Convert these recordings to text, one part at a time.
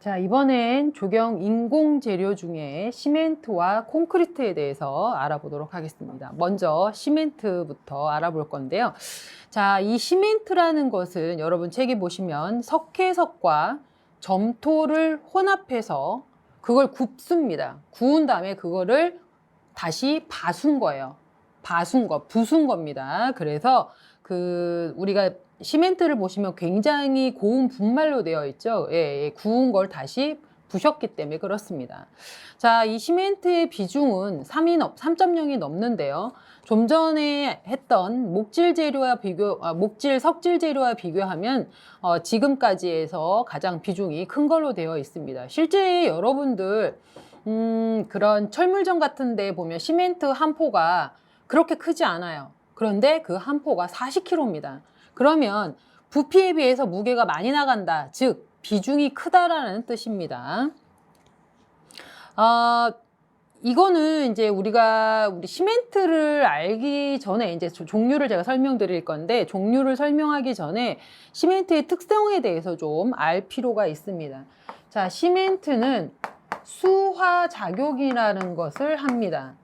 자, 이번엔 조경 인공 재료 중에 시멘트와 콘크리트에 대해서 알아보도록 하겠습니다. 먼저 시멘트부터 알아볼 건데요. 자, 이 시멘트라는 것은 여러분 책에 보시면 석회석과 점토를 혼합해서 그걸 굽습니다. 구운 다음에 그거를 다시 봐순 거예요. 부순 겁니다. 그래서 우리가 시멘트를 보시면 굉장히 고운 분말로 되어 있죠. 구운 걸 다시 부셨기 때문에 그렇습니다. 자, 이 시멘트의 비중은 3.0이 넘는데요. 좀 전에 했던 목질 석질 재료와 비교하면 지금까지 해서 가장 비중이 큰 걸로 되어 있습니다. 실제 여러분들 그런 철물점 같은 데 보면 시멘트 한 포가 그렇게 크지 않아요. 그런데 그 한 포가 40kg입니다. 그러면 부피에 비해서 무게가 많이 나간다. 즉, 비중이 크다라는 뜻입니다. 이거는 이제 우리 시멘트를 알기 전에 이제 종류를 제가 설명드릴 건데, 종류를 설명하기 전에 시멘트의 특성에 대해서 좀 알 필요가 있습니다. 자, 시멘트는 수화작용이라는 것을 합니다.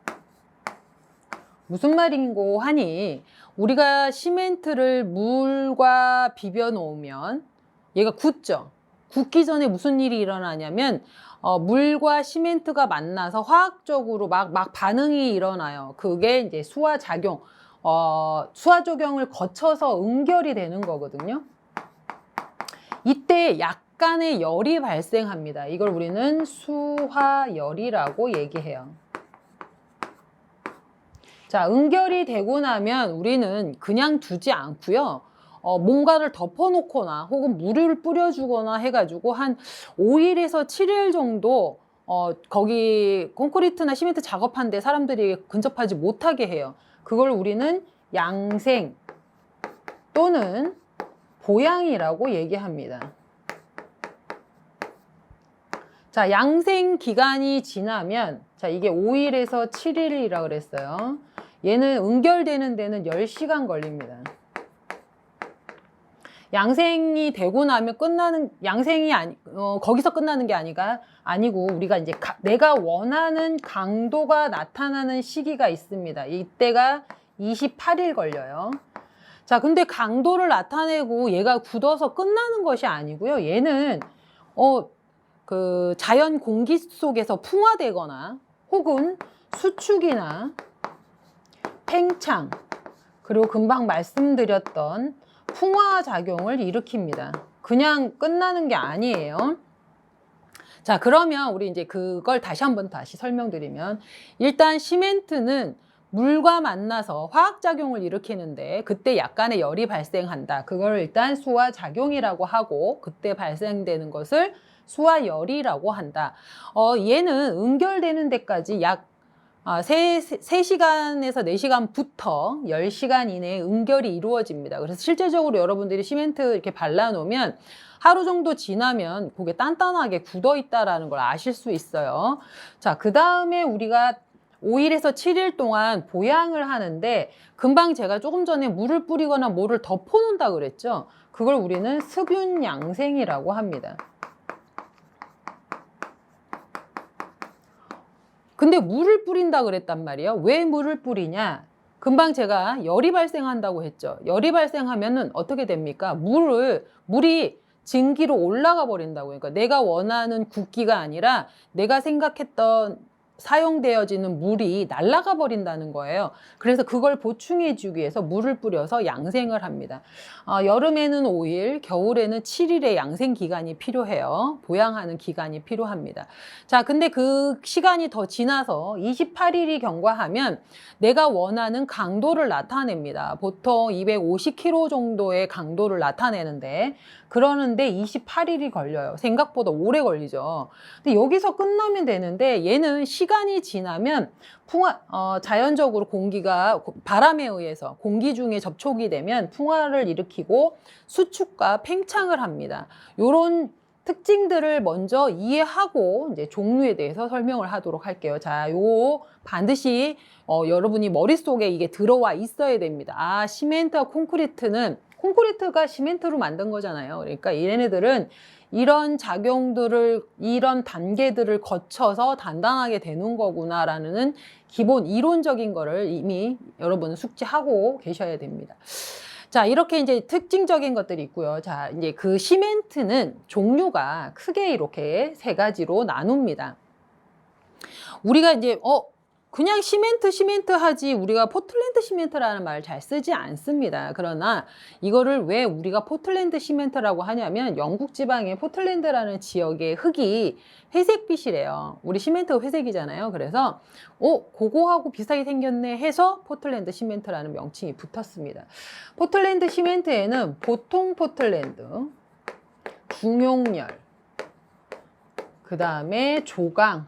무슨 말인고 하니, 우리가 시멘트를 물과 비벼 놓으면 얘가 굳죠. 굳기 전에 무슨 일이 일어나냐면 물과 시멘트가 만나서 화학적으로 막 반응이 일어나요. 그게 이제 수화작용을 거쳐서 응결이 되는 거거든요. 이때 약간의 열이 발생합니다. 이걸 우리는 수화열이라고 얘기해요. 자, 응결이 되고 나면 우리는 그냥 두지 않고요. 뭔가를 덮어놓거나 혹은 물을 뿌려주거나 해가지고 한 5일에서 7일 정도 거기 콘크리트나 시멘트 작업하는데 사람들이 근접하지 못하게 해요. 그걸 우리는 양생 또는 보양이라고 얘기합니다. 자, 양생 기간이 지나면, 자, 이게 5일에서 7일이라고 그랬어요. 얘는 응결되는 데는 10시간 걸립니다. 양생이 되고 나면 거기서 끝나는 게 아니고, 우리가 이제 내가 원하는 강도가 나타나는 시기가 있습니다. 이때가 28일 걸려요. 자, 근데 강도를 나타내고 얘가 굳어서 끝나는 것이 아니고요. 얘는, 자연 공기 속에서 풍화되거나 혹은 수축이나 팽창, 그리고 금방 말씀드렸던 풍화작용을 일으킵니다. 그냥 끝나는 게 아니에요. 자, 그러면 우리 이제 그걸 다시 설명드리면, 일단 시멘트는 물과 만나서 화학작용을 일으키는데 그때 약간의 열이 발생한다. 그걸 일단 수화작용이라고 하고, 그때 발생되는 것을 수화열이라고 한다. 얘는 응결되는 데까지 약 3시간에서 4시간부터 10시간 이내에 응결이 이루어집니다. 그래서 실제적으로 여러분들이 시멘트 이렇게 발라놓으면 하루 정도 지나면 그게 단단하게 굳어 있다는 걸 아실 수 있어요. 자, 그 다음에 우리가 5일에서 7일 동안 보양을 하는데, 금방 제가 조금 전에 물을 뿌리거나 뭐를 덮어놓는다 그랬죠. 그걸 우리는 습윤 양생이라고 합니다. 근데 물을 뿌린다 그랬단 말이에요. 왜 물을 뿌리냐? 금방 제가 열이 발생한다고 했죠. 열이 발생하면은 어떻게 됩니까? 물이 증기로 올라가 버린다고요. 그러니까 내가 원하는 굵기가 아니라 내가 생각했던 사용되어지는 물이 날아가 버린다는 거예요. 그래서 그걸 보충해 주기 위해서 물을 뿌려서 양생을 합니다. 여름에는 5일, 겨울에는 7일의 양생 기간이 필요해요. 보양하는 기간이 필요합니다. 자, 근데 그 시간이 더 지나서 28일이 경과하면 내가 원하는 강도를 나타냅니다. 보통 250kg 정도의 강도를 나타내는데, 그러는데 28일이 걸려요. 생각보다 오래 걸리죠. 근데 여기서 끝나면 되는데, 얘는 시간이 지나면 자연적으로 공기가 바람에 의해서 공기 중에 접촉이 되면 풍화를 일으키고 수축과 팽창을 합니다. 요런 특징들을 먼저 이해하고 이제 종류에 대해서 설명을 하도록 할게요. 자, 반드시 여러분이 머릿속에 이게 들어와 있어야 됩니다. 시멘트와 콘크리트가 시멘트로 만든 거잖아요. 그러니까 얘네들은 이런 작용들을, 이런 단계들을 거쳐서 단단하게 되는 거구나라는 기본 이론적인 거를 이미 여러분은 숙지하고 계셔야 됩니다. 자, 이렇게 이제 특징적인 것들이 있고요. 자, 이제 그 시멘트는 종류가 크게 이렇게 세 가지로 나눕니다. 우리가 이제 그냥 시멘트 하지 우리가 포틀랜드 시멘트라는 말을 잘 쓰지 않습니다. 그러나 이거를 왜 우리가 포틀랜드 시멘트라고 하냐면 영국 지방의 포틀랜드라는 지역의 흙이 회색빛이래요. 우리 시멘트가 회색이잖아요. 그래서 그거하고 비슷하게 생겼네 해서 포틀랜드 시멘트라는 명칭이 붙었습니다. 포틀랜드 시멘트에는 보통 포틀랜드, 중용열, 그 다음에 조강,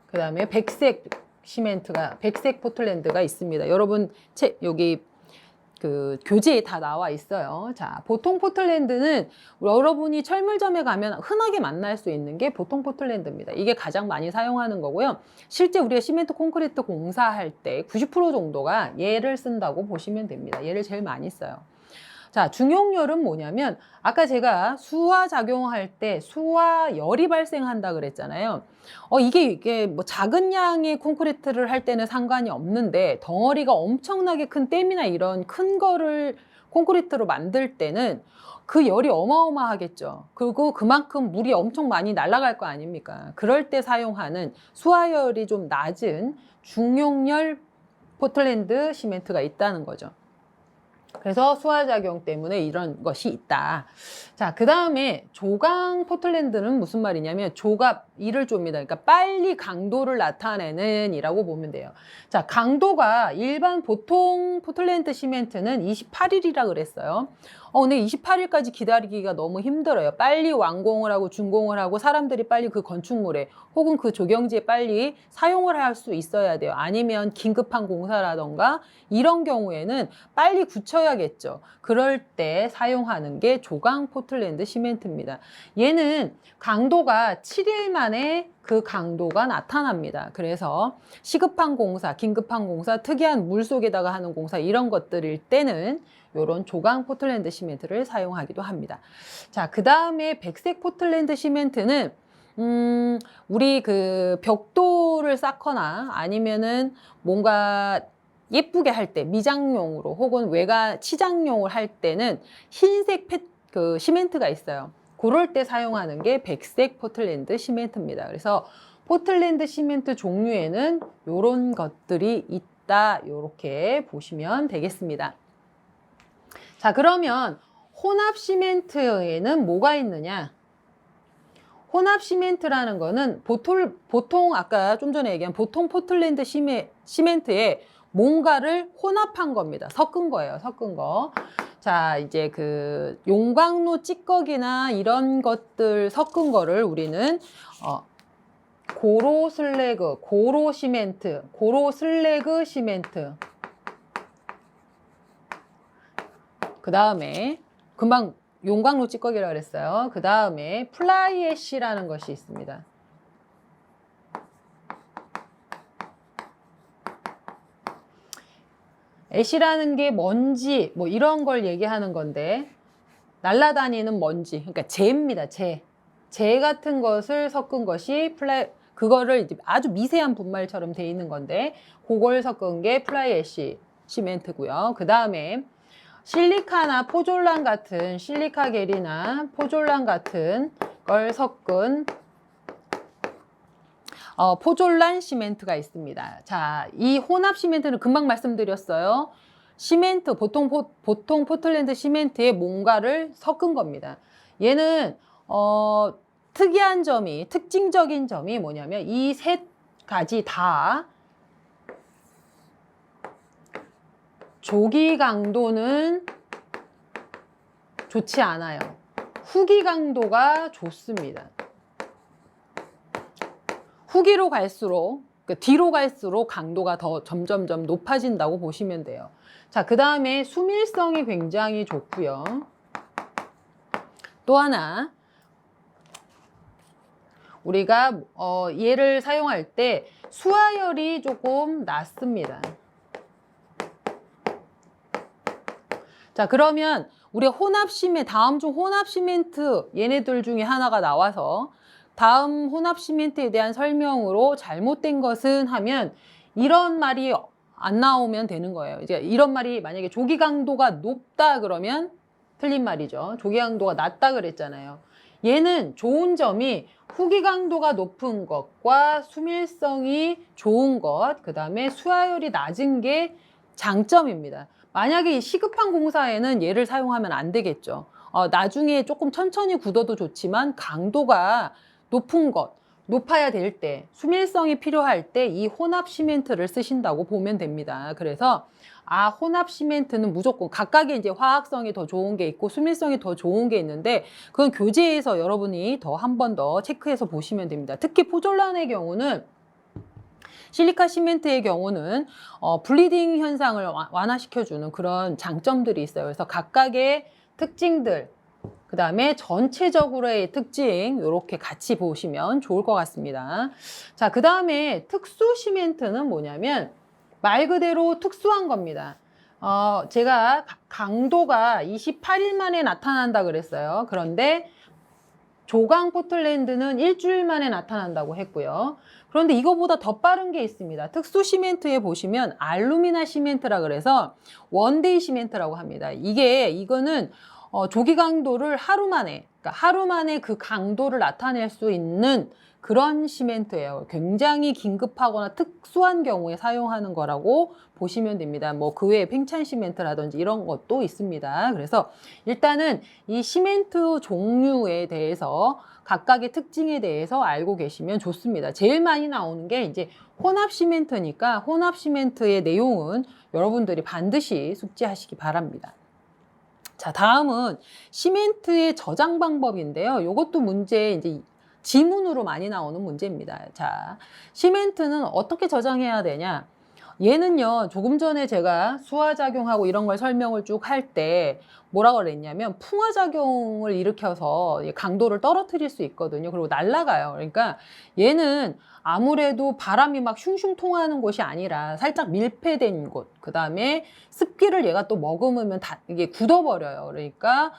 그 다음에 백색 시멘트가, 백색 포틀랜드가 있습니다. 여러분, 여기 그 교재에 다 나와 있어요. 자, 보통 포틀랜드는 여러분이 철물점에 가면 흔하게 만날 수 있는 게 보통 포틀랜드입니다. 이게 가장 많이 사용하는 거고요. 실제 우리가 시멘트 콘크리트 공사할 때 90% 정도가 얘를 쓴다고 보시면 됩니다. 얘를 제일 많이 써요. 자, 중용열은 뭐냐면 아까 제가 수화 작용할 때 수화열이 발생한다 그랬잖아요. 이게 뭐 작은 양의 콘크리트를 할 때는 상관이 없는데 덩어리가 엄청나게 큰 댐이나 이런 큰 거를 콘크리트로 만들 때는 그 열이 어마어마하겠죠. 그리고 그만큼 물이 엄청 많이 날아갈 거 아닙니까? 그럴 때 사용하는 수화열이 좀 낮은 중용열 포틀랜드 시멘트가 있다는 거죠. 그래서 수화작용 때문에 이런 것이 있다. 자, 그 다음에 조강 포틀랜드는 무슨 말이냐면 조가 이를 줍니다. 그러니까 빨리 강도를 나타내는 이라고 보면 돼요. 자, 강도가 일반 보통 포틀랜드 시멘트는 28일이라 그랬어요. 근데 28일까지 기다리기가 너무 힘들어요. 빨리 완공을 하고 준공을 하고 사람들이 빨리 그 건축물에 혹은 그 조경지에 빨리 사용을 할 수 있어야 돼요. 아니면 긴급한 공사라던가 이런 경우에는 빨리 굳혀야겠죠. 그럴 때 사용하는 게 조강 포틀랜드 시멘트입니다. 얘는 강도가 7일 만에 그 강도가 나타납니다. 그래서 시급한 공사, 긴급한 공사, 특이한 물 속에다가 하는 공사 이런 것들일 때는 이런 조강 포틀랜드 시멘트를 사용하기도 합니다. 자, 그 다음에 백색 포틀랜드 시멘트는 우리 그 벽돌을 쌓거나 아니면은 뭔가 예쁘게 할 때 미장용으로 혹은 외가 치장용을 할 때는 흰색 그 시멘트가 있어요. 그럴 때 사용하는 게 백색 포틀랜드 시멘트입니다. 그래서 포틀랜드 시멘트 종류에는 이런 것들이 있다. 이렇게 보시면 되겠습니다. 자, 그러면 혼합 시멘트에는 뭐가 있느냐? 혼합 시멘트라는 거는 보통 아까 좀 전에 얘기한 보통 포틀랜드 시멘트에 뭔가를 혼합한 겁니다. 섞은 거예요. 섞은 거. 자, 이제 그 용광로 찌꺼기나 이런 것들 섞은 거를 우리는 고로 슬래그, 고로 시멘트, 고로 슬래그 시멘트. 그 다음에 금방 용광로 찌꺼기라고 그랬어요. 그 다음에 플라이 애쉬라는 것이 있습니다. 애쉬라는 게 먼지 뭐 이런 걸 얘기하는 건데 날아다니는 먼지, 그러니까 재입니다. 재 같은 것을 섞은 것이 그거를 이제 아주 미세한 분말처럼 돼 있는 건데 그걸 섞은 게 플라이 애쉬 시멘트고요. 그 다음에 실리카나 포졸란 같은 실리카겔이나 포졸란 같은 걸 섞은 포졸란 시멘트가 있습니다. 자, 이 혼합 시멘트는 금방 말씀드렸어요. 시멘트, 보통 포틀랜드 시멘트에 뭔가를 섞은 겁니다. 얘는 특이한 점이, 특징적인 점이 뭐냐면 이 세 가지 다 조기 강도는 좋지 않아요. 후기 강도가 좋습니다. 후기로 갈수록, 뒤로 갈수록 강도가 더 점점점 높아진다고 보시면 돼요. 자, 그 다음에 수밀성이 굉장히 좋고요. 또 하나, 우리가 얘를 사용할 때 수화열이 조금 낮습니다. 자, 그러면 우리가 다음 중 혼합 시멘트 얘네들 중에 하나가 나와서 다음 혼합 시멘트에 대한 설명으로 잘못된 것은 하면 이런 말이 안 나오면 되는 거예요. 이제 이런 말이 만약에 조기 강도가 높다 그러면 틀린 말이죠. 조기 강도가 낮다 그랬잖아요. 얘는 좋은 점이 후기 강도가 높은 것과 수밀성이 좋은 것, 그 다음에 수하율이 낮은 게 장점입니다. 만약에 이 시급한 공사에는 얘를 사용하면 안 되겠죠. 나중에 조금 천천히 굳어도 좋지만 강도가 높은 것, 높아야 될 때, 수밀성이 필요할 때 이 혼합 시멘트를 쓰신다고 보면 됩니다. 그래서 혼합 시멘트는 무조건 각각의 이제 화학성이 더 좋은 게 있고 수밀성이 더 좋은 게 있는데 그건 교재에서 여러분이 한 번 더 체크해서 보시면 됩니다. 특히 포졸란의 경우는 실리카 시멘트의 경우는 블리딩 현상을 완화시켜주는 그런 장점들이 있어요. 그래서 각각의 특징들, 그 다음에 전체적으로의 특징 이렇게 같이 보시면 좋을 것 같습니다. 자, 그 다음에 특수 시멘트는 뭐냐면 말 그대로 특수한 겁니다. 제가 강도가 28일 만에 나타난다 그랬어요. 그런데 조강 포틀랜드는 일주일 만에 나타난다고 했고요. 그런데 이거보다 더 빠른 게 있습니다. 특수 시멘트에 보시면 알루미나 시멘트라 그래서 원데이 시멘트라고 합니다. 이거는 조기 강도를 하루 만에, 그러니까 하루 만에 그 강도를 나타낼 수 있는 그런 시멘트예요. 굉장히 긴급하거나 특수한 경우에 사용하는 거라고 보시면 됩니다. 뭐 그 외에 팽창 시멘트라든지 이런 것도 있습니다. 그래서 일단은 이 시멘트 종류에 대해서 각각의 특징에 대해서 알고 계시면 좋습니다. 제일 많이 나오는 게 이제 혼합 시멘트니까 혼합 시멘트의 내용은 여러분들이 반드시 숙지하시기 바랍니다. 자, 다음은 시멘트의 저장 방법인데요. 이것도 문제 이제 지문으로 많이 나오는 문제입니다. 자, 시멘트는 어떻게 저장해야 되냐? 얘는요, 조금 전에 제가 수화작용하고 이런 걸 설명을 쭉 할 때 뭐라 그랬냐면 풍화작용을 일으켜서 강도를 떨어뜨릴 수 있거든요. 그리고 날아가요. 그러니까 얘는 아무래도 바람이 막 슝슝 통하는 곳이 아니라 살짝 밀폐된 곳, 그 다음에 습기를 얘가 또 머금으면 이게 굳어버려요. 그러니까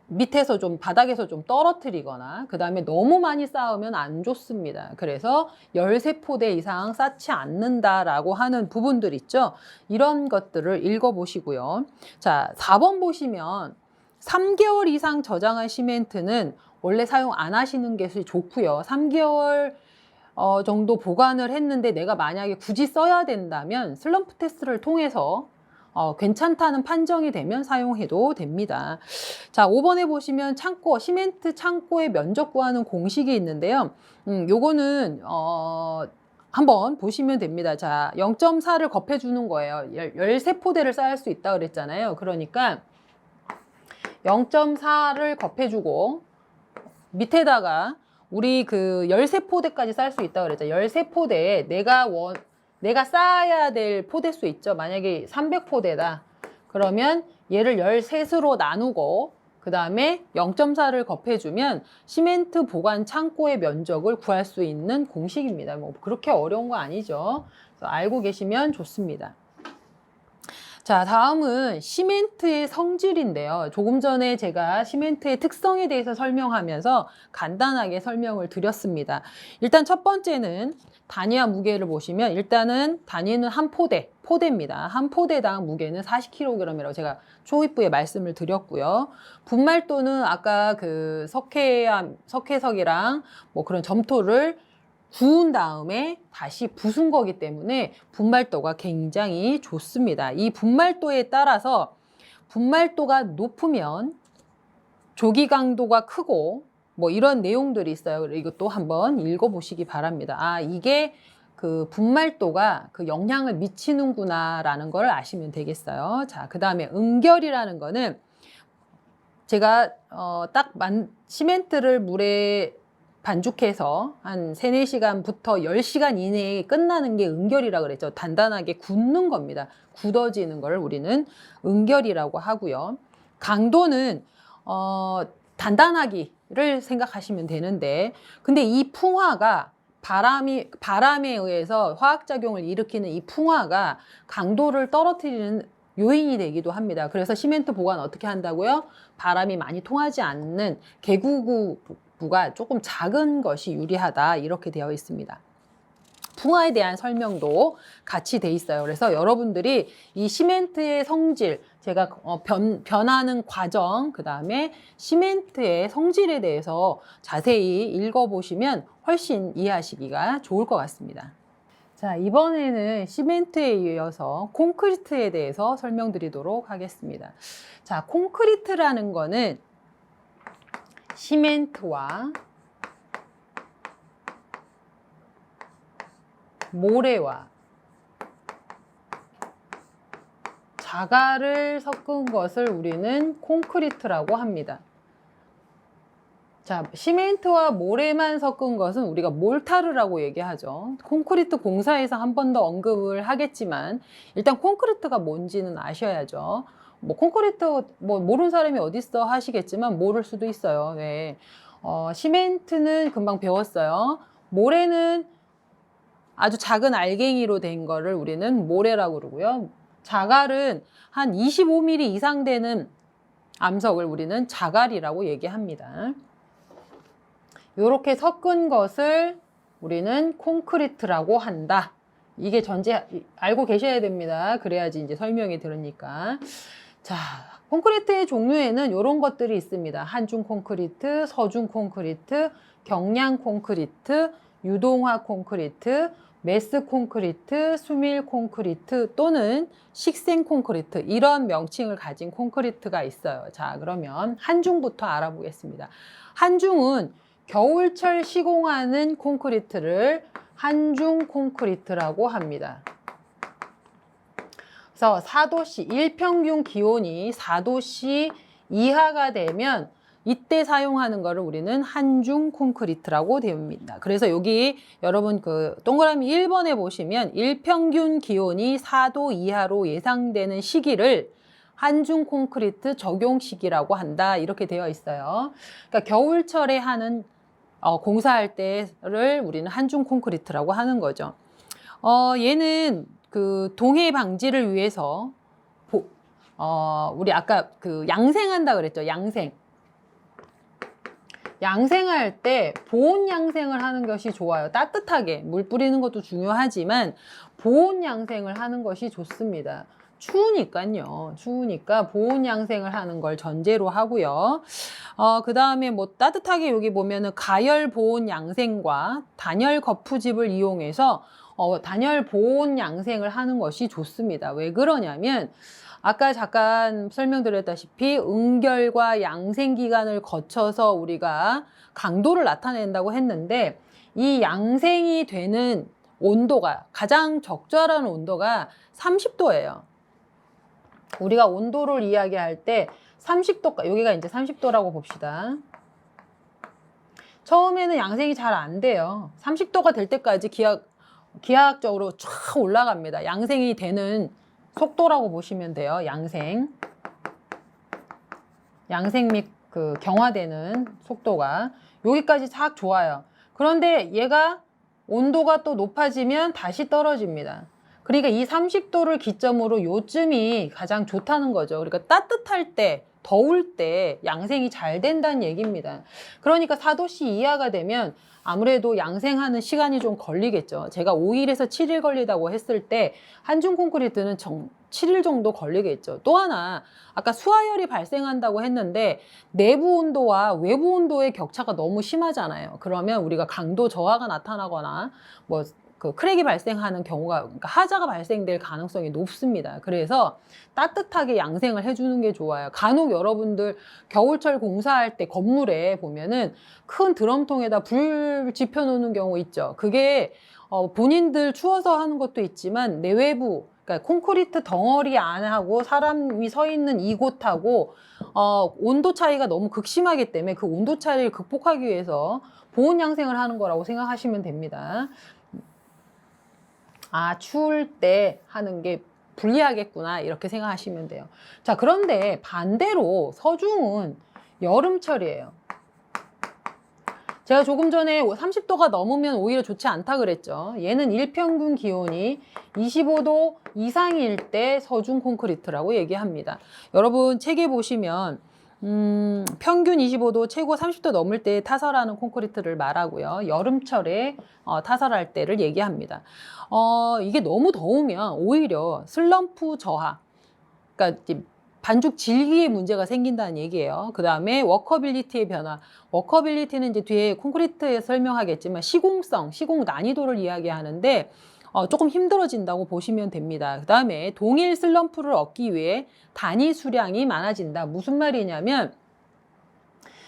밑에서 좀 바닥에서 좀 떨어뜨리거나 그 다음에 너무 많이 쌓으면 안 좋습니다. 그래서 13포대 이상 쌓지 않는다라고 하는 부분들 있죠. 이런 것들을 읽어보시고요. 자, 4번 보시면 3개월 이상 저장한 시멘트는 원래 사용 안 하시는 게 좋고요. 3개월 정도 보관을 했는데 내가 만약에 굳이 써야 된다면 슬럼프 테스트를 통해서 괜찮다는 판정이 되면 사용해도 됩니다. 자, 5번에 보시면 시멘트 창고의 면적 구하는 공식이 있는데요. 요거는 한번 보시면 됩니다. 자, 0.4를 곱해주는 거예요. 13포대를 쌓을 수 있다 그랬잖아요. 그러니까 0.4를 곱해주고 밑에다가 우리 그 13포대까지 쌓을 수 있다 그랬죠. 13포대에 내가 쌓아야 될 포대수 있죠. 만약에 300포대다. 그러면 얘를 13수로 나누고 그 다음에 0.4를 곱해주면 시멘트 보관 창고의 면적을 구할 수 있는 공식입니다. 뭐 그렇게 어려운 거 아니죠. 그래서 알고 계시면 좋습니다. 자, 다음은 시멘트의 성질인데요. 조금 전에 제가 시멘트의 특성에 대해서 설명하면서 간단하게 설명을 드렸습니다. 일단 첫 번째는 단위와 무게를 보시면 일단은 단위는 포대입니다. 한 포대당 무게는 40kg이라고 제가 초입부에 말씀을 드렸고요. 분말도는 아까 그 석회석이랑 뭐 그런 점토를 구운 다음에 다시 부순 거기 때문에 분말도가 굉장히 좋습니다. 이 분말도에 따라서 분말도가 높으면 조기 강도가 크고 뭐 이런 내용들이 있어요. 이것도 한번 읽어보시기 바랍니다. 이게 그 분말도가 그 영향을 미치는구나라는 걸 아시면 되겠어요. 자, 그 다음에 응결이라는 거는 제가 시멘트를 물에 반죽해서 한 3, 4시간부터 10시간 이내에 끝나는 게 응결이라고 그랬죠. 단단하게 굳는 겁니다. 굳어지는 걸 우리는 응결이라고 하고요. 강도는 단단하기를 생각하시면 되는데 근데 이 풍화가 바람에 의해서 화학작용을 일으키는 이 풍화가 강도를 떨어뜨리는 요인이 되기도 합니다. 그래서 시멘트 보관 어떻게 한다고요? 바람이 많이 통하지 않는 개구구가 조금 작은 것이 유리하다 이렇게 되어 있습니다. 풍화에 대한 설명도 같이 돼 있어요. 그래서 여러분들이 이 시멘트의 성질, 제가 변하는 과정, 그 다음에 시멘트의 성질에 대해서 자세히 읽어보시면 훨씬 이해하시기가 좋을 것 같습니다. 자, 이번에는 시멘트에 이어서 콘크리트에 대해서 설명드리도록 하겠습니다. 자, 콘크리트라는 거는 시멘트와 모래와 자갈을 섞은 것을 우리는 콘크리트라고 합니다. 자, 시멘트와 모래만 섞은 것은 우리가 몰타르라고 얘기하죠. 콘크리트 공사에서 한 번 더 언급을 하겠지만 일단 콘크리트가 뭔지는 아셔야죠. 뭐 콘크리트 뭐 모르는 사람이 어딨어 하시겠지만 모를 수도 있어요. 네. 시멘트는 금방 배웠어요. 모래는 아주 작은 알갱이로 된 거를 우리는 모래라고 그러고요. 자갈은 한 25mm 이상 되는 암석을 우리는 자갈이라고 얘기합니다. 이렇게 섞은 것을 우리는 콘크리트라고 한다. 이게 전제 알고 계셔야 됩니다. 그래야지 이제 설명이 들으니까. 자, 콘크리트의 종류에는 이런 것들이 있습니다. 한중 콘크리트, 서중 콘크리트, 경량 콘크리트, 유동화 콘크리트, 메스 콘크리트, 수밀 콘크리트 또는 식생 콘크리트 이런 명칭을 가진 콘크리트가 있어요. 자, 그러면 한중부터 알아보겠습니다. 한중은 겨울철 시공하는 콘크리트를 한중 콘크리트라고 합니다. 그래서 4도씨, 일평균 기온이 4도씨 이하가 되면 이때 사용하는 거를 우리는 한중 콘크리트라고 됩니다. 그래서 여기 여러분 그 동그라미 1번에 보시면 일평균 기온이 4도 이하로 예상되는 시기를 한중 콘크리트 적용 시기라고 한다. 이렇게 되어 있어요. 그러니까 겨울철에 하는 공사할 때를 우리는 한중 콘크리트라고 하는 거죠. 얘는 그 동해 방지를 위해서 우리 아까 그 양생한다 그랬죠. 양생할 때 보온 양생을 하는 것이 좋아요. 따뜻하게 물 뿌리는 것도 중요하지만 보온 양생을 하는 것이 좋습니다. 추우니까요. 추우니까 보온 양생을 하는 걸 전제로 하고요. 그 다음에 뭐 따뜻하게 여기 보면은 가열 보온 양생과 단열 거푸집을 이용해서 단열 보온 양생을 하는 것이 좋습니다. 왜 그러냐면 아까 잠깐 설명드렸다시피 응결과 양생 기간을 거쳐서 우리가 강도를 나타낸다고 했는데 이 양생이 되는 온도가 가장 적절한 온도가 30도예요. 우리가 온도를 이야기할 때 30도, 여기가 이제 30도라고 봅시다. 처음에는 양생이 잘 안 돼요. 30도가 될 때까지 기하학적으로 쫙 올라갑니다. 양생이 되는 속도라고 보시면 돼요. 양생 및 그 경화되는 속도가 여기까지 싹 좋아요. 그런데 얘가 온도가 또 높아지면 다시 떨어집니다. 그러니까 이 30도를 기점으로 요쯤이 가장 좋다는 거죠. 그러니까 따뜻할 때, 더울 때 양생이 잘 된다는 얘기입니다. 그러니까 4도씨 이하가 되면 아무래도 양생하는 시간이 좀 걸리겠죠. 제가 5일에서 7일 걸리다고 했을 때 한중 콘크리트는 7일 정도 걸리겠죠. 또 하나 아까 수하열이 발생한다고 했는데 내부 온도와 외부 온도의 격차가 너무 심하잖아요. 그러면 우리가 강도 저하가 나타나거나 뭐 그 크랙이 발생하는 경우가 그러니까 하자가 발생될 가능성이 높습니다. 그래서 따뜻하게 양생을 해주는 게 좋아요. 간혹 여러분들 겨울철 공사할 때 건물에 보면은 큰 드럼통에다 불 지펴 놓는 경우 있죠. 그게 본인들 추워서 하는 것도 있지만 내외부 그러니까 콘크리트 덩어리 안하고 사람이 서 있는 이곳하고 온도 차이가 너무 극심하기 때문에 그 온도 차이를 극복하기 위해서 보온 양생을 하는 거라고 생각하시면 됩니다. 아, 추울 때 하는 게 불리하겠구나 이렇게 생각하시면 돼요. 자, 그런데 반대로 서중은 여름철이에요. 제가 조금 전에 30도가 넘으면 오히려 좋지 않다 그랬죠. 얘는 일평균 기온이 25도 이상일 때 서중 콘크리트라고 얘기합니다. 여러분 책에 보시면 평균 25도, 최고 30도 넘을 때 타설하는 콘크리트를 말하고요. 여름철에 타설할 때를 얘기합니다. 이게 너무 더우면 오히려 슬럼프 저하, 그러니까 반죽 질기의 문제가 생긴다는 얘기예요. 그 다음에 워커빌리티의 변화. 워커빌리티는 이제 뒤에 콘크리트에 설명하겠지만 시공 난이도를 이야기하는데 조금 힘들어진다고 보시면 됩니다. 그 다음에 동일 슬럼프를 얻기 위해 단위 수량이 많아진다. 무슨 말이냐면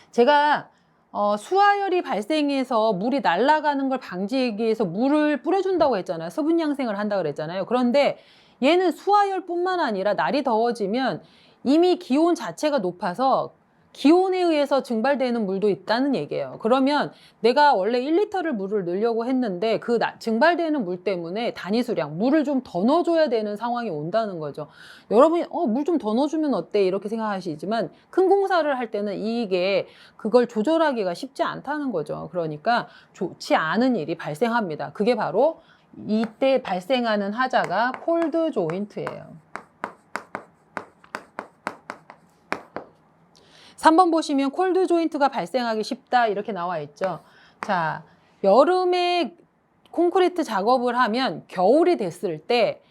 제가 수하열이 발생해서 물이 날아가는 걸 방지하기 위해서 물을 뿌려준다고 했잖아요. 수분 양생을 한다고 그랬잖아요. 그런데 얘는 수하열뿐만 아니라 날이 더워지면 이미 기온 자체가 높아서 기온에 의해서 증발되는 물도 있다는 얘기예요. 그러면 내가 원래 1리터를 물을 넣으려고 했는데 그 증발되는 물 때문에 단위 수량, 물을 좀 더 넣어줘야 되는 상황이 온다는 거죠. 여러분이 물 좀 더 넣어주면 어때? 이렇게 생각하시지만 큰 공사를 할 때는 이게 그걸 조절하기가 쉽지 않다는 거죠. 그러니까 좋지 않은 일이 발생합니다. 그게 바로 이때 발생하는 하자가 콜드 조인트예요. 3번 보시면 콜드 조인트가 발생하기 쉽다 이렇게 나와 있죠. 자, 여름에 콘크리트 작업을 하면 겨울이 됐을 때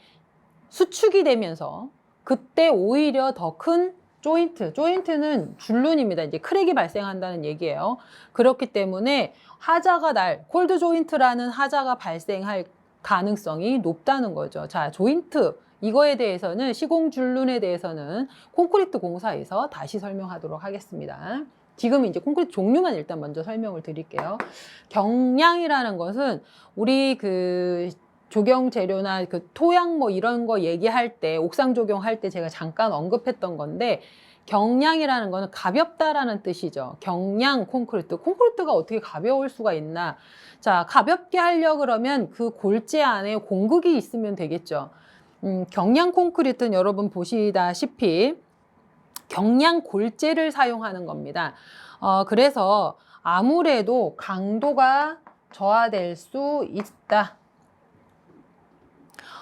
수축이 되면서 그때 오히려 더 큰 조인트는 줄눈입니다. 이제 크랙이 발생한다는 얘기예요. 그렇기 때문에 콜드 조인트라는 하자가 발생할 가능성이 높다는 거죠. 자, 조인트 이거에 대해서는 시공줄눈에 대해서는 콘크리트 공사에서 다시 설명하도록 하겠습니다. 지금 이제 콘크리트 종류만 일단 먼저 설명을 드릴게요. 경량이라는 것은 우리 그 조경 재료나 그 토양 뭐 이런 거 얘기할 때 옥상 조경할 때 제가 잠깐 언급했던 건데 경량이라는 거는 가볍다라는 뜻이죠. 경량 콘크리트가 어떻게 가벼울 수가 있나? 자, 가볍게 하려 그러면 그 골재 안에 공극이 있으면 되겠죠. 경량 콘크리트는 여러분 보시다시피 경량 골재를 사용하는 겁니다. 그래서 아무래도 강도가 저하될 수 있다.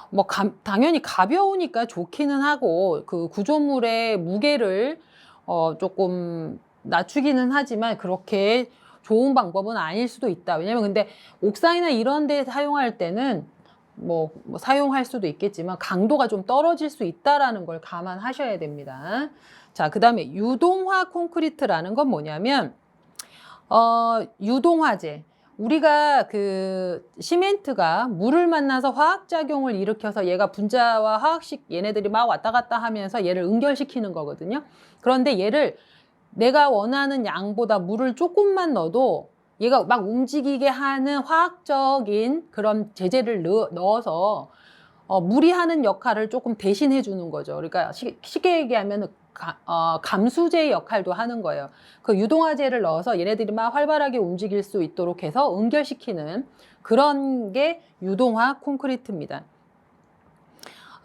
뭐 당연히 가벼우니까 좋기는 하고 그 구조물의 무게를 조금 낮추기는 하지만 그렇게 좋은 방법은 아닐 수도 있다. 왜냐면 근데 옥상이나 이런 데 사용할 때는 뭐 사용할 수도 있겠지만 강도가 좀 떨어질 수 있다라는 걸 감안하셔야 됩니다. 자, 그 다음에 유동화 콘크리트라는 건 뭐냐면 유동화재. 우리가 그 시멘트가 물을 만나서 화학작용을 일으켜서 얘가 분자와 화학식 얘네들이 막 왔다 갔다 하면서 얘를 응결시키는 거거든요. 그런데 얘를 내가 원하는 양보다 물을 조금만 넣어도 얘가 막 움직이게 하는 화학적인 그런 제재를 넣어서 물이 하는 역할을 조금 대신해 주는 거죠. 그러니까 쉽게 얘기하면 감수제 역할도 하는 거예요. 그 유동화제를 넣어서 얘네들이 막 활발하게 움직일 수 있도록 해서 응결시키는 그런 게 유동화 콘크리트입니다.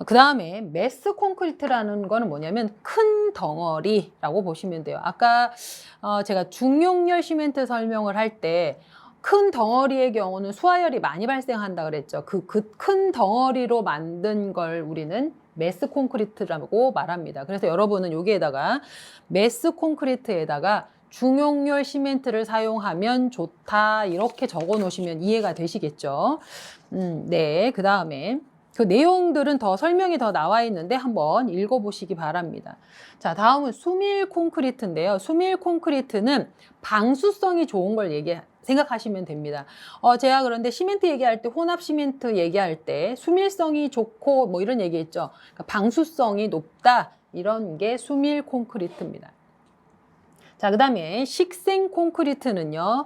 그 다음에 매스 콘크리트라는 거는 뭐냐면 큰 덩어리라고 보시면 돼요. 아까 제가 중용열 시멘트 설명을 할 때 큰 덩어리의 경우는 수하열이 많이 발생한다 그랬죠. 그 큰 덩어리로 만든 걸 우리는 매스 콘크리트라고 말합니다. 그래서 여러분은 여기에다가 매스 콘크리트에다가 중용열 시멘트를 사용하면 좋다 이렇게 적어 놓으시면 이해가 되시겠죠. 네, 그 다음에 그 내용들은 더 설명이 더 나와 있는데 한번 읽어보시기 바랍니다. 자, 다음은 수밀 콘크리트인데요. 수밀 콘크리트는 방수성이 좋은 걸 생각하시면 됩니다. 제가 그런데 시멘트 얘기할 때 혼합 시멘트 얘기할 때 수밀성이 좋고 뭐 이런 얘기했죠. 그러니까 방수성이 높다 이런 게 수밀 콘크리트입니다. 자, 그 다음에 식생 콘크리트는요.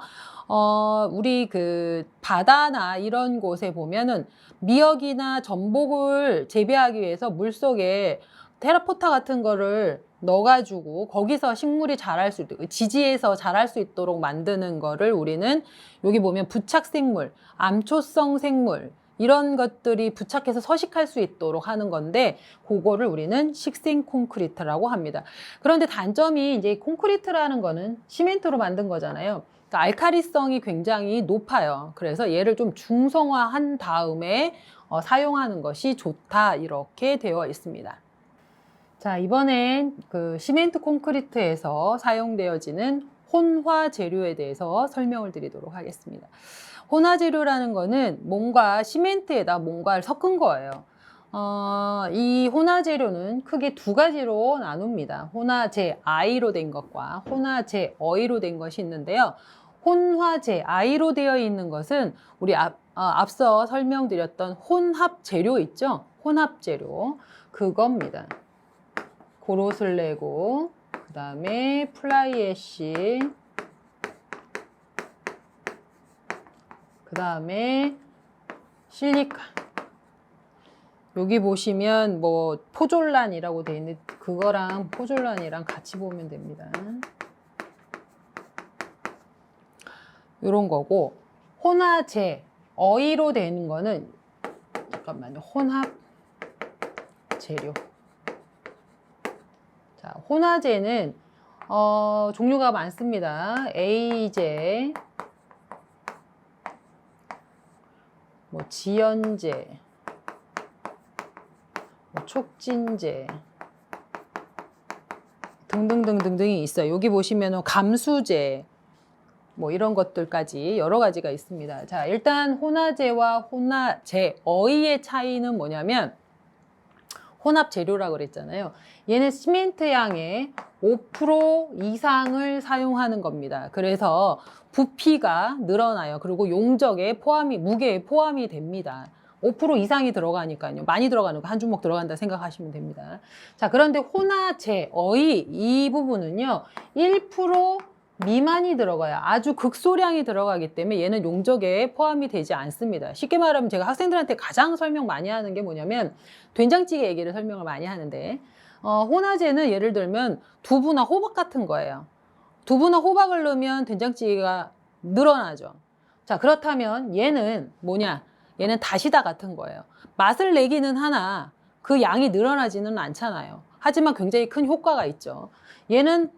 우리 그 바다나 이런 곳에 보면은 미역이나 전복을 재배하기 위해서 물속에 테라포타 같은 거를 넣어가지고 거기서 식물이 자랄 수 있도록 지지에서 자랄 수 있도록 만드는 거를 우리는 여기 보면 부착생물, 암초성 생물 이런 것들이 부착해서 서식할 수 있도록 하는 건데 그거를 우리는 식생 콘크리트라고 합니다. 그런데 단점이 이제 콘크리트라는 거는 시멘트로 만든 거잖아요. 그러니까 알카리성이 굉장히 높아요. 그래서 얘를 좀 중성화한 다음에 사용하는 것이 좋다 이렇게 되어 있습니다. 자, 이번엔 그 시멘트 콘크리트에서 사용되어지는 혼화 재료에 대해서 설명을 드리도록 하겠습니다. 혼화 재료라는 거는 뭔가 시멘트에다 뭔가를 섞은 거예요. 이 혼화 재료는 크게 두 가지로 나눕니다. 혼화제 I로 된 것과 혼화제 I로 된 것이 있는데요. 혼화제 I로 되어 있는 것은 우리 앞서 설명드렸던 혼합 재료 있죠? 혼합 재료 그겁니다. 고로슬레고, 그 다음에 플라이애쉬, 그 다음에 실리카. 여기 보시면 뭐 포졸란이라고 되어 있는 그거랑 포졸란이랑 같이 보면 됩니다. 이런 거고, 혼화제, 어이로 되는 거는 잠깐만요. 혼합 재료. 자, 혼화제는 종류가 많습니다. A제, 뭐 지연제, 뭐 촉진제 등등등등등이 있어요. 여기 보시면은 감수제 뭐 이런 것들까지 여러 가지가 있습니다. 자, 일단 혼화제와 혼화제 어이의 차이는 뭐냐면 혼합 재료라고 그랬잖아요. 얘는 시멘트 양의 5% 이상을 사용하는 겁니다. 그래서 부피가 늘어나요. 그리고 용적에 무게에 포함이 됩니다. 5% 이상이 들어가니까요. 많이 들어가는 거 한 주먹 들어간다 생각하시면 됩니다. 자, 그런데 혼화제, 이 부분은요. 1% 미만이 들어가요. 아주 극소량이 들어가기 때문에 얘는 용적에 포함이 되지 않습니다. 쉽게 말하면 제가 학생들한테 가장 설명 많이 하는 게 뭐냐면 된장찌개 얘기를 설명을 많이 하는데 혼화제는 예를 들면 두부나 호박 같은 거예요. 두부나 호박을 넣으면 된장찌개가 늘어나죠. 자, 그렇다면 얘는 뭐냐? 얘는 다시다 같은 거예요. 맛을 내기는 하나 그 양이 늘어나지는 않잖아요. 하지만 굉장히 큰 효과가 있죠. 얘는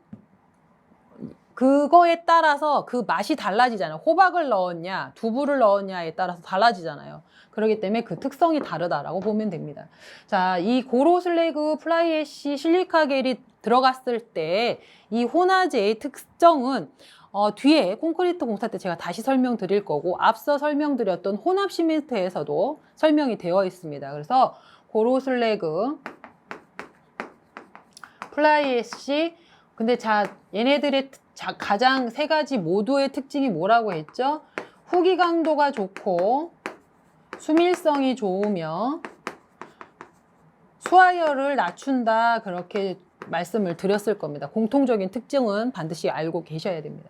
그거에 따라서 그 맛이 달라지잖아요. 호박을 넣었냐, 두부를 넣었냐에 따라서 달라지잖아요. 그렇기 때문에 그 특성이 다르다라고 보면 됩니다. 자, 이 고로슬래그 플라이애쉬 실리카겔이 들어갔을 때 이 혼화제의 특성은 뒤에 콘크리트 공사 때 제가 다시 설명드릴 거고 앞서 설명드렸던 혼합 시멘트에서도 설명이 되어 있습니다. 그래서 고로슬래그 플라이애쉬 근데 자 얘네들의 가장 세 가지 모두의 특징이 뭐라고 했죠? 후기 강도가 좋고 수밀성이 좋으며 수하열을 낮춘다 그렇게 말씀을 드렸을 겁니다. 공통적인 특징은 반드시 알고 계셔야 됩니다.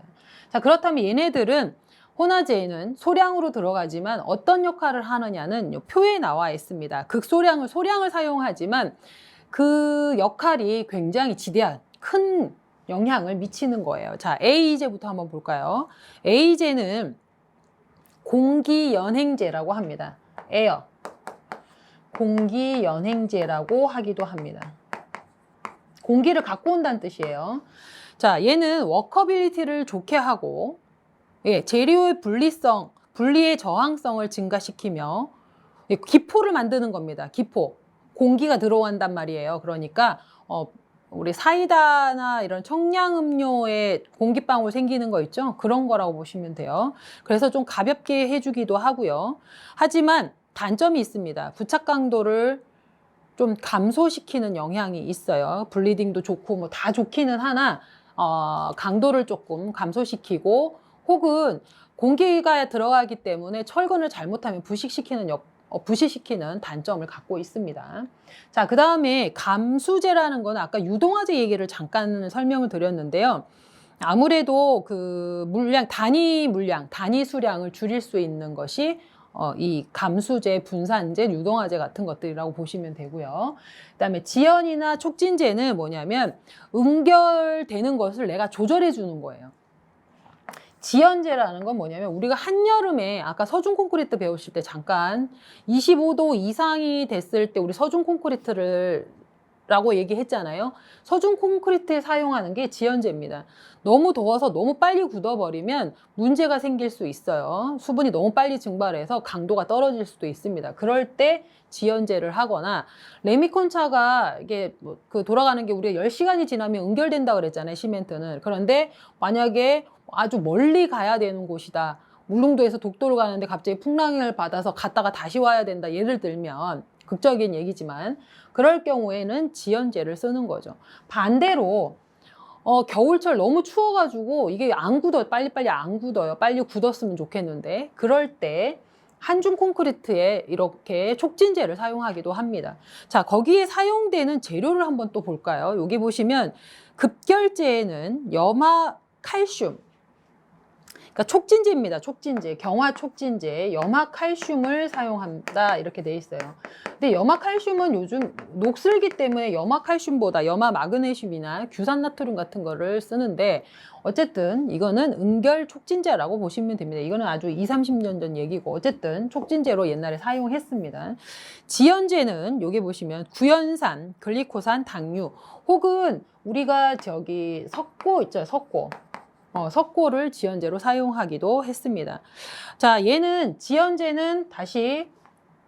자, 그렇다면 얘네들은 혼화제는 소량으로 들어가지만 어떤 역할을 하느냐는 표에 나와 있습니다. 소량을 사용하지만 그 역할이 굉장히 지대한 큰 영향을 미치는 거예요. 자, A제부터 한번 볼까요? A제는 공기연행제라고 합니다. 에어. 공기연행제라고 하기도 합니다. 공기를 갖고 온다는 뜻이에요. 자, 얘는 워커빌리티를 좋게 하고 재료의 분리의 저항성을 증가시키며 기포를 만드는 겁니다. 기포. 공기가 들어온단 말이에요. 그러니까 우리 사이다나 이런 청량음료에 공기방울 생기는 거 있죠? 그런 거라고 보시면 돼요. 그래서 좀 가볍게 해주기도 하고요. 하지만 단점이 있습니다. 부착 강도를 좀 감소시키는 영향이 있어요. 블리딩도 좋고 뭐 다 좋기는 하나 강도를 조금 감소시키고 혹은 공기가 들어가기 때문에 철근을 잘못하면 부식시키는 단점을 갖고 있습니다. 자, 그 다음에 감수제라는 거는 아까 유동화제 얘기를 잠깐 설명을 드렸는데요. 아무래도 그 단위 수량을 줄일 수 있는 것이 이 감수제, 분산제, 유동화제 같은 것들이라고 보시면 되고요. 그다음에 지연이나 촉진제는 뭐냐면 응결되는 것을 내가 조절해 주는 거예요. 지연제라는 건 뭐냐면 우리가 한여름에 아까 서준 콘크리트 배우실 때 잠깐 25도 이상이 됐을 때 우리 서준 콘크리트를 라고 얘기했잖아요. 서중 콘크리트에 사용하는 게 지연제입니다. 너무 더워서 너무 빨리 굳어버리면 문제가 생길 수 있어요. 수분이 너무 빨리 증발해서 강도가 떨어질 수도 있습니다. 그럴 때 지연제를 하거나, 레미콘차가 이게 그 돌아가는 게 우리가 10시간이 지나면 응결된다 그랬잖아요, 시멘트는. 그런데 만약에 아주 멀리 가야 되는 곳이다, 울릉도에서 독도를 가는데 갑자기 풍랑을 받아서 갔다가 다시 와야 된다, 예를 들면, 극적인 얘기지만 그럴 경우에는 지연제를 쓰는 거죠. 반대로 겨울철 너무 추워가지고 이게 안 굳어요. 빨리빨리 안 굳어요. 빨리 굳었으면 좋겠는데, 그럴 때 한중 콘크리트에 이렇게 촉진제를 사용하기도 합니다. 자, 거기에 사용되는 재료를 한번 또 볼까요? 여기 보시면 급결제에는 염화 칼슘, 그러니까 촉진제입니다. 촉진제, 경화 촉진제, 염화 칼슘을 사용한다, 이렇게 돼 있어요. 근데 염화 칼슘은 요즘 녹슬기 때문에 염화 칼슘보다 염화 마그네슘이나 규산 나트륨 같은 거를 쓰는데, 어쨌든 이거는 응결 촉진제라고 보시면 됩니다. 이거는 아주 20, 30년 전 얘기고, 어쨌든 촉진제로 옛날에 사용했습니다. 지연제는 여기 보시면 구연산, 글리코산, 당류, 혹은 우리가 저기 석고 있죠, 석고. 석고를 지연제로 사용하기도 했습니다. 자, 얘는 지연제는 다시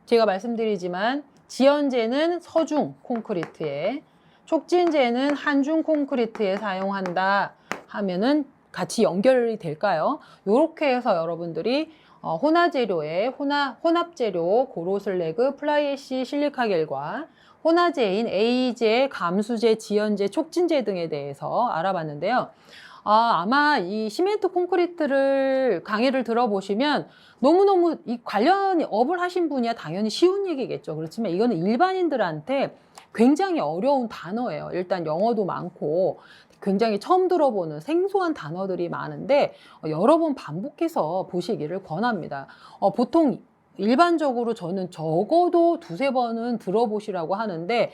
제가 말씀드리지만, 지연제는 서중 콘크리트에, 촉진제는 한중 콘크리트에 사용한다 하면은 같이 연결이 될까요? 이렇게 해서 여러분들이 혼화재료에 혼합재료 고로슬래그, 플라이애쉬, 실리카겔과 혼화제인 A제, 감수제, 지연제, 촉진제 등에 대해서 알아봤는데요. 아마 이 시멘트 콘크리트를 강의를 들어보시면 너무너무 이 관련 업을 하신 분이야 당연히 쉬운 얘기겠죠. 그렇지만 이거는 일반인들한테 굉장히 어려운 단어예요. 일단 영어도 많고 굉장히 처음 들어보는 생소한 단어들이 많은데, 여러 번 반복해서 보시기를 권합니다. 보통 일반적으로 저는 적어도 두세 번은 들어보시라고 하는데,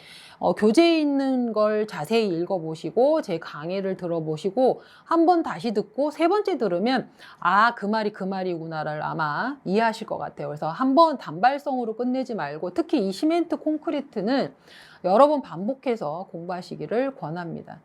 교재에 있는 걸 자세히 읽어보시고 제 강의를 들어보시고 한 번 다시 듣고 세 번째 들으면 그 말이 그 말이구나를 아마 이해하실 것 같아요. 그래서 한 번 단발성으로 끝내지 말고, 특히 이 시멘트 콘크리트는 여러 번 반복해서 공부하시기를 권합니다.